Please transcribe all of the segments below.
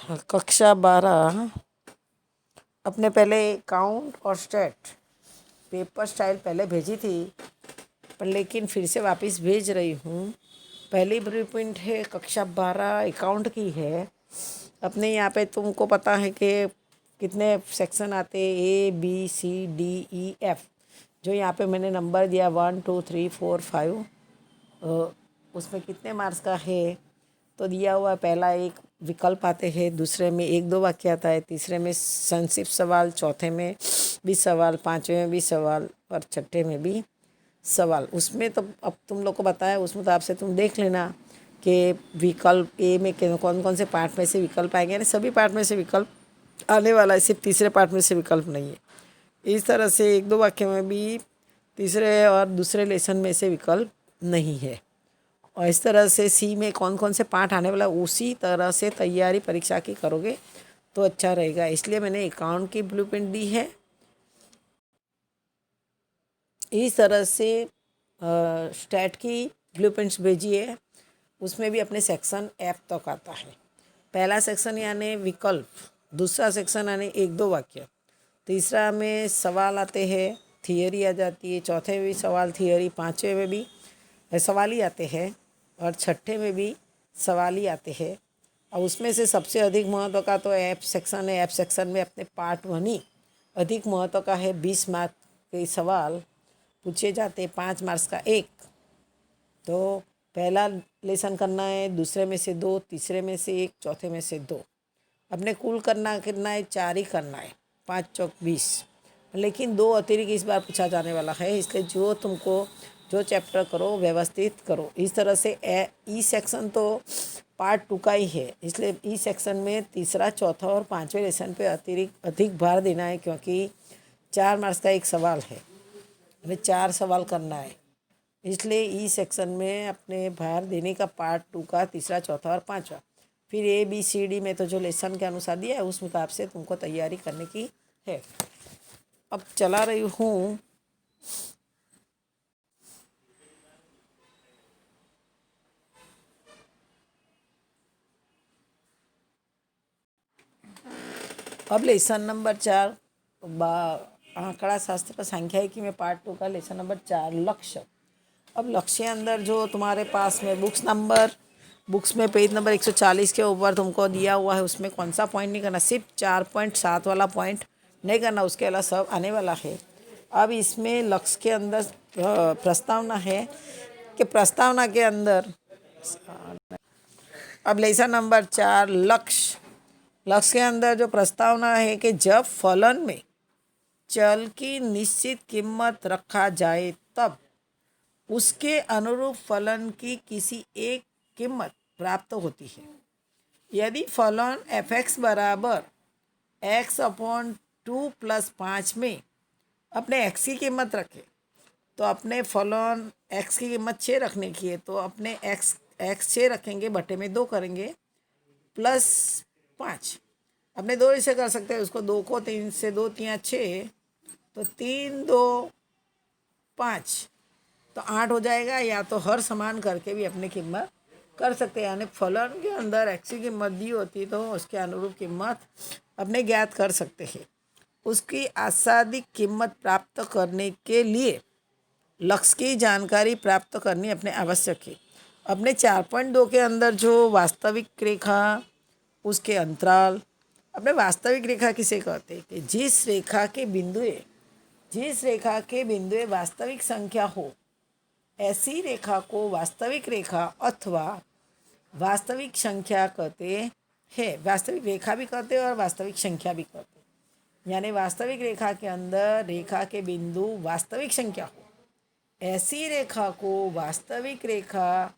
कक्षा 12 अपने पहले काउंट और स्टेट पेपर स्टाइल पहले भेजी थी, पर लेकिन फिर से वापस भेज रही हूँ। पहली ब्लूप्रिंट है कक्षा 12 अकाउंट की है। अपने यहाँ पे तुमको पता है कि कितने सेक्शन आते हैं, ABCDEF। जो यहाँ पे मैंने नंबर दिया 1 2 3 4 5, उसमें कितने मार्क्स का है तो दिया हुआ। पहला एक विकल्प आते हैं, दूसरे में 1 2 वाक्य आता है, तीसरे में संक्षिप्त सवाल, चौथे में भी सवाल, पाँचवें में भी सवाल और छठे में भी सवाल। उसमें तो अब तुम लोग को बताया, उसमें तो आपसे तुम देख लेना कि विकल्प ए में कौन कौन से पार्ट में से विकल्प आएंगे। यानी सभी पार्ट में से विकल्प आने वाला है, सिर्फ तीसरे पार्ट में से विकल्प नहीं है। इस तरह से 1 2 वाक्य में भी तीसरे और दूसरे लेसन में से विकल्प नहीं है। और इस तरह से सी में कौन कौन से पार्ट आने वाला, उसी तरह से तैयारी परीक्षा की करोगे तो अच्छा रहेगा। इसलिए मैंने अकाउंट की ब्लूप्रिंट दी है। इस तरह से स्टैट की ब्लूप्रिंट्स भेजी है। उसमें भी अपने सेक्शन F तक आता है। पहला सेक्शन यानी विकल्प, दूसरा सेक्शन यानी 1 2 वाक्य, तीसरा में सवाल आते हैं, थियरी आ जाती है, चौथे में भी सवाल थियरी, पाँचवें में भी सवाल ही आते हैं और छठे में भी सवाल ही आते हैं। और उसमें से सबसे अधिक महत्व का तो F सेक्शन है। F सेक्शन में अपने पार्ट 1 ही अधिक महत्व का है। 20 मार्क के सवाल पूछे जाते, 5 मार्क्स का एक। तो पहला लेसन करना है, दूसरे में से 2, तीसरे में से 1, चौथे में से 2। अपने कुल करना है 4 ही करना है, 5 चौक 20। लेकिन 2 अतिरिक्त इस बार पूछा जाने वाला है, इसलिए जो तुमको जो चैप्टर करो व्यवस्थित करो। इस तरह से ई सेक्शन तो पार्ट 2 का ही है, इसलिए ई सेक्शन में तीसरा, चौथा और पाँचवें लेसन पे अतिरिक्त अधिक भार देना है, क्योंकि 4 मार्क्स का एक सवाल है, हमें 4 सवाल करना है। इसलिए ई सेक्शन में अपने भार देने का पार्ट 2 का तीसरा, चौथा और पाँचवा। फिर ABCD में तो जो लेसन के अनुसार दिया है उस मुताबिक से तुमको तैयारी करने की है। अब चला रही हूँ अब लेसन नंबर 4, आंकड़ा शास्त्र सांख्यिकी में पार्ट 2 का लेसन नंबर 4 लक्ष्य। अब लक्ष्य अंदर जो तुम्हारे पास में बुक्स में पेज नंबर 140 के ऊपर तुमको दिया हुआ है, उसमें कौन सा पॉइंट नहीं करना, सिर्फ 4.7 वाला पॉइंट नहीं करना, उसके अलावा सब आने वाला है। अब इसमें लक्ष्य के अंदर प्रस्तावना है कि प्रस्तावना के अंदर अब लेसन नंबर 4 लक्ष्य के अंदर जो प्रस्तावना है कि जब फलन में चल की निश्चित कीमत रखा जाए तब उसके अनुरूप फलन की किसी एक कीमत प्राप्त होती है। यदि फलन f(x) बराबर x/2 + 5 में अपने x की कीमत रखे, तो अपने फलन x की कीमत 6 रखने की है, तो अपने x 6 रखेंगे, बटे में 2 करेंगे, +5। अपने 2 ऐसे कर सकते हैं, उसको 2 को 3 से 2 3 6, तो 3 2 5, तो 8 हो जाएगा। या तो हर समान करके भी अपनी कीमत कर सकते हैं, यानी फलन के अंदर x की कीमत दी होती तो उसके अनुरूप कीमत अपने ज्ञात कर सकते हैं। उसकी आशादी कीमत प्राप्त करने के लिए लक्ष्य की जानकारी प्राप्त करनी अपने आवश्यक है। अपने 4.2 के अंदर जो वास्तविक रेखा, उसके अंतराल, अपने वास्तविक रेखा किसे कहते हैं कि जिस रेखा के बिंदुए वास्तविक संख्या हो, ऐसी रेखा को वास्तविक रेखा अथवा वास्तविक संख्या कहते हैं। वास्तविक रेखा भी कहते हैं और वास्तविक संख्या भी कहते हैं। यानी वास्तविक रेखा के अंदर रेखा के बिंदु वास्तविक संख्या हो, ऐसी रेखा को वास्तविक रेखा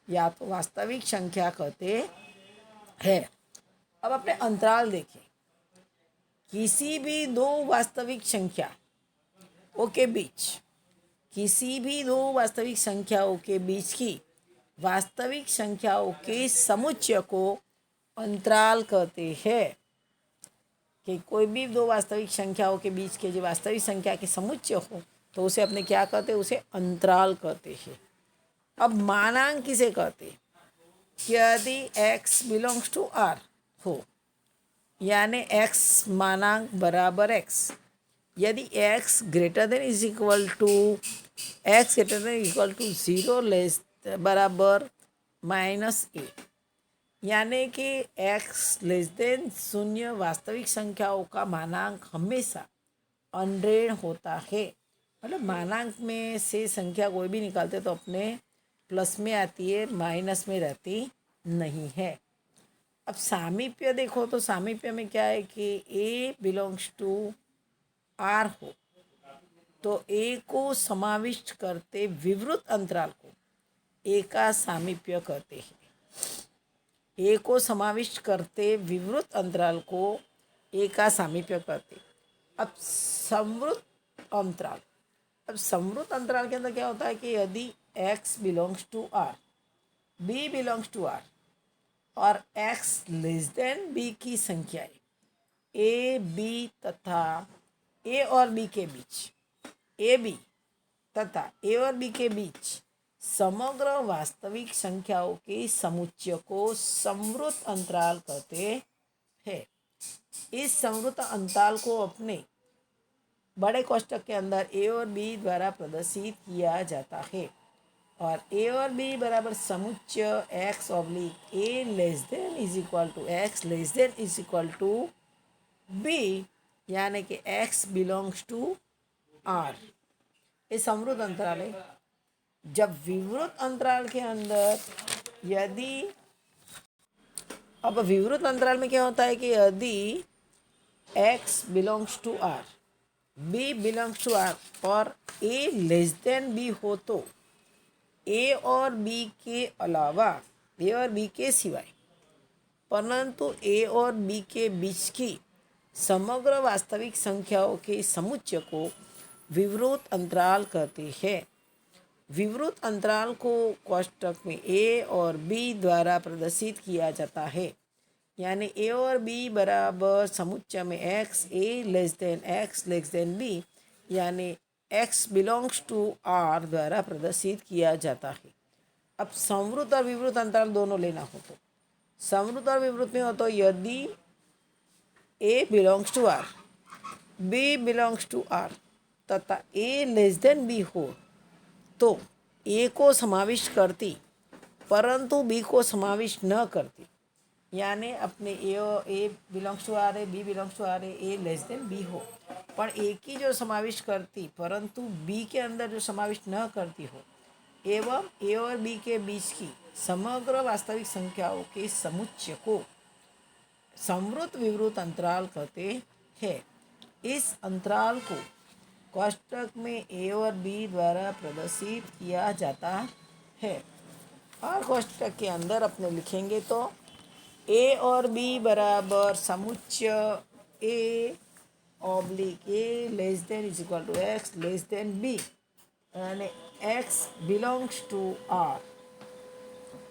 या तो वास्तविक संख्या कहते हैं। अब अपने अंतराल देखें, किसी भी दो वास्तविक संख्याओं के बीच की वास्तविक संख्याओं के समुच्चय को अंतराल कहते हैं। कि कोई भी दो वास्तविक संख्याओं के बीच के जो वास्तविक संख्या के समुच्चय हो, तो उसे अपने क्या कहते हैं, उसे अंतराल कहते हैं। अब मानांक किसे कहते हैं, यदि x बिलोंग्स टू R हो, यानी x मानांक बराबर x। यदि x greater than is equal to x greater than equal to 0 less बराबर -a, यानी कि x लेस देन 0 वास्तविक संख्याओं का मानांक हमेशा अनरेड होता है। मतलब मानांक में से संख्या कोई भी निकालते तो अपने प्लस में आती है, माइनस में रहती नहीं है। अब सामीप्य देखो तो सामीप्य में क्या है कि a बिलोंग्स टू r हो तो a को समाविष्ट करते विवृत अंतराल को a का सामीप्य कहते हैं। a को समाविष्ट करते विवृत अंतराल को a का सामीप्य कहते। अब संवृत अंतराल के अंदर क्या होता है कि यदि x belongs to r, b belongs to r और x लेस देन b की संख्याएं a b तथा a और b के बीच, ए बी तथा ए और बी के बीच समग्र वास्तविक संख्याओं के समुच्चय को संवृत अंतराल कहते हैं। इस संवृत अंतराल को अपने बड़े कोष्ठक के अंदर ए और बी द्वारा प्रदर्शित किया जाता है और ए और बी बराबर समुच्चय x oblique a less than is equal to x less than is equal to b, यानी कि एक्स बिलोंग्स टू आर। ये समृद्ध अंतराल है। जब विवृत अंतराल के अंदर यदि अब विवृत अंतराल में क्या होता है कि यदि x belongs to r, b belongs to r और a लेस देन b हो तो a और b के अलावा, a और b के सिवाय, परंतु a और b के बीच की समग्र वास्तविक संख्याओं के समुच्चय को विवृत अंतराल कहते हैं। विवृत अंतराल को कोष्ठक में ए और बी द्वारा प्रदर्शित किया जाता है, यानी ए और बी बराबर समुच्चय में एक्स ए लेस देन बी, यानी एक्स बिलोंग्स टू आर द्वारा प्रदर्शित किया जाता है। अब संवृत और विवृत अंतराल दोनों लेना हो तो संवृत और विवृत में हो तो यदि A belongs to R, B belongs to R तथा ए लेस देन बी हो तो ए को समाविष्ट करती परंतु बी को समाविष्ट न करती, यानी अपने ए बिलोंग्स टू आर है, बी बिलोंग्स टू आर है, ए लेस देन बी हो पर ए की जो समाविष्ट करती परंतु बी के अंदर जो समाविष्ट न करती हो, एवं ए और बी के बीच की समग्र वास्तविक संख्याओं के समुच्चय को संवृत विवृत अंतराल कहते हैं। इस अंतराल को कोष्ठक में ए और बी द्वारा प्रदर्शित किया जाता है और कोष्ठक के अंदर अपने लिखेंगे तो ए और बी बराबर समुच्चय a oblique a less than is equal to x less than b, यानी एक्स बिलोंग्स टू आर।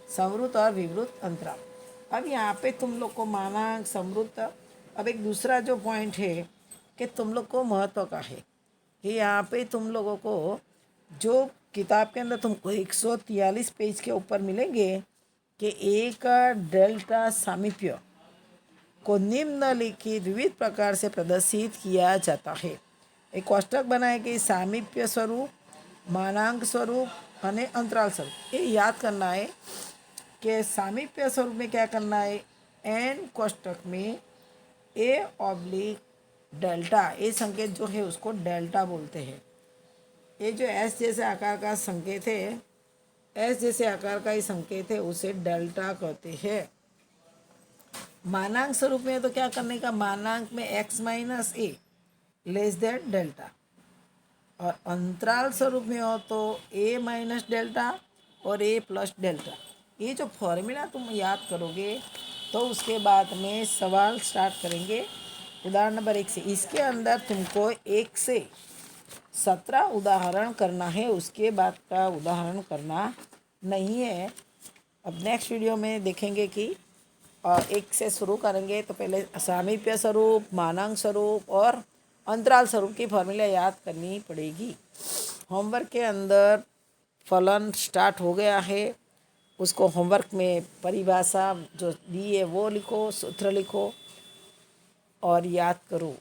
संवृत और विवृत अंतराल। अब यहाँ पे तुम लोग को मानांक संवृत। अब एक दूसरा जो पॉइंट है कि तुम लोग को महत्व का है कि यहाँ पे तुम लोगों को जो किताब के अंदर तुमको 143 पेज के ऊपर मिलेंगे कि ए का डेल्टा सामीप्य को निम्नलिखित विविध प्रकार से प्रदर्शित किया जाता है। एक कोष्ठक बनाए कि सामीप्य स्वरूप, मानांक स्वरूप और अंतराल स्वरूप। ये याद करना है कि सामीप्य स्वरूप में क्या करना है, एन कोष्ठक में ए ऑब्लिक डेल्टा, ए संकेत जो है उसको डेल्टा बोलते हैं। ये जो एस जैसे आकार का संकेत है, एस जैसे आकार का ही संकेत है, उसे डेल्टा कहते हैं। मानांक स्वरूप में तो क्या करने का, मानांक में एक्स माइनस ए लेस देन डेल्टा, और अंतराल स्वरूप में हो तो ए माइनस डेल्टा और ए प्लस डेल्टा। ये जो फॉर्मूला तुम याद करोगे तो उसके बाद में सवाल स्टार्ट करेंगे उदाहरण नंबर 1 से। इसके अंदर तुमको 1 से 17 उदाहरण करना है, उसके बाद का उदाहरण करना नहीं है। अब नेक्स्ट वीडियो में देखेंगे कि 1 से शुरू करेंगे तो पहले सामीप्य स्वरूप, मानांक स्वरूप और अंतराल स्वरूप की फॉर्मूला याद करनी पड़ेगी। होमवर्क के अंदर फलन स्टार्ट हो गया है, उसको होमवर्क में परिभाषा जो दी है वो लिखो, सूत्र लिखो और याद करो